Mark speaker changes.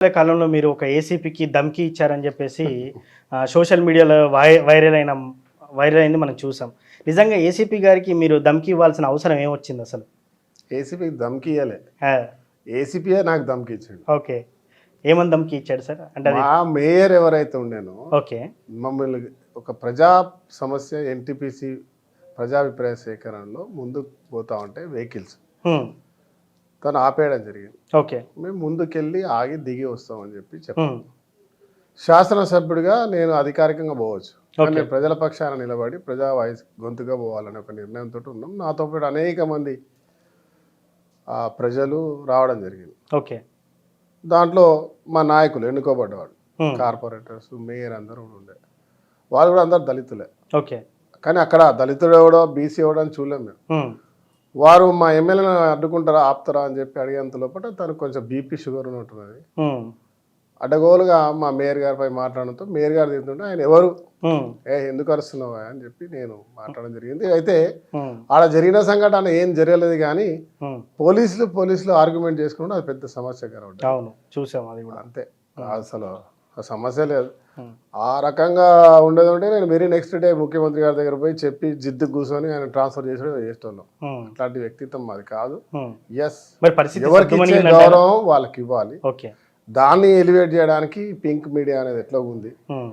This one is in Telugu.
Speaker 1: కాలంలో మీరు ఒక ఏసీపీకి ధమ్కీ ఇచ్చారని చెప్పేసి సోషల్ మీడియాలో వైరల్ అయింది మనం చూసాం. నిజంగా ఏసీపీ గారికి మీరు ధమ్కీ ఇవ్వాల్సిన అవసరం ఏమొచ్చింది అసలు?
Speaker 2: ఏసీపీకి ధమ్కీ ఇవ్వలే,
Speaker 1: ఆ!
Speaker 2: ఏసీపీయే నాకు ధమ్కీ ఇచ్చాడు.
Speaker 1: ఓకే. ఏమని ధమ్కీ ఇచ్చాడు సార్? అంటే అది
Speaker 2: మా మేయర్ ఎవరైతే ఉండేనో
Speaker 1: ఓకే.
Speaker 2: మమ్మల్ని ఒక ప్రజా సమస్య ఎన్టీపీసీ ప్రజాభిప్రాయ సేకరణలో ముందుకు పోతా ఉంటే వెహికల్స్
Speaker 1: హ్మ్.
Speaker 2: తను ఆపేయడం జరిగింది.
Speaker 1: ఓకే.
Speaker 2: మేము ముందుకెళ్ళి ఆగి దిగి వస్తామని చెప్పి చెప్పాను.
Speaker 1: హ్మ్.
Speaker 2: శాసనసభ్యుడిగా నేను అధికారికంగా పోవచ్చు, కానీ
Speaker 1: ఓకే.
Speaker 2: నేను ప్రజల పక్షాన నిలబడి ప్రజా వాయిస్ గొంతుగా పోవాలనే ఒక నిర్ణయంతో ఉన్నాం. నాతో పాటు అనేక మంది ప్రజలు రావడం జరిగింది.
Speaker 1: ఓకే.
Speaker 2: దాంట్లో మా నాయకులు ఎన్నుకోబడ్డవాడు,
Speaker 1: హ్మ్.
Speaker 2: కార్పొరేటర్స్, మేయర్ అందరూ ఉండే. వాళ్ళు కూడా అందరు దళితులే.
Speaker 1: ఓకే.
Speaker 2: కానీ అక్కడ దళితుడు ఎవడో బీసీ ఎవడో అని చూడలేము మేము.
Speaker 1: హ్మ్.
Speaker 2: వారు మా ఎమ్మెల్యేని అడ్డుకుంటారా ఆపుతారా అని చెప్పి అడిగేంత లోపల తనకు కొంచెం బీపీ షుగర్ ఉన్నట్టున్నది.
Speaker 1: హ్మ్.
Speaker 2: అడ్డగోలుగా మా మేయర్ గారిపై మాట్లాడడంతో మేయర్ గారు తింటుంటే ఆయన ఎవరు
Speaker 1: హ్మ్.
Speaker 2: ఎందుకు అరుస్తున్నావా అని చెప్పి నేను మాట్లాడడం జరిగింది. అయితే
Speaker 1: హ్మ్.
Speaker 2: ఆడ జరిగిన సంఘటన ఏం జరగలేదు, కానీ
Speaker 1: హ్మ్.
Speaker 2: పోలీసులు ఆర్గ్యుమెంట్ చేసుకుంటే అది పెద్ద సమస్యకరం ఉంటుంది.
Speaker 1: అవును, చూసాం అది కూడా.
Speaker 2: అంతే, అసలు ఆ సమస్య లేదు.
Speaker 1: హ్మ్.
Speaker 2: ఆ రకంగా ఉండేది ఉంటే నేను వెరీ నెక్స్ట్ డే ముఖ్యమంత్రి గారి దగ్గర పోయి చెప్పి జిద్దు కూర్చొని ఆయన ట్రాన్స్ఫర్ చేసేటోళ్ళం.
Speaker 1: హ్మ్.
Speaker 2: అట్లాంటి వ్యక్తిత్వం మాది కాదు.
Speaker 1: హ్మ్.
Speaker 2: ఎస్,
Speaker 1: మరి పరిస్థితి
Speaker 2: ఎవరికి ఇచ్చే
Speaker 1: సద్దుమణిగిందంటారా?
Speaker 2: గౌరవం వాళ్ళకి ఇవ్వాలి.
Speaker 1: ఓకే.
Speaker 2: దాన్ని ఎలివేట్ చేయడానికి పింక్ మీడియా అనేది ఎట్లా ఉంది,
Speaker 1: హ్మ్.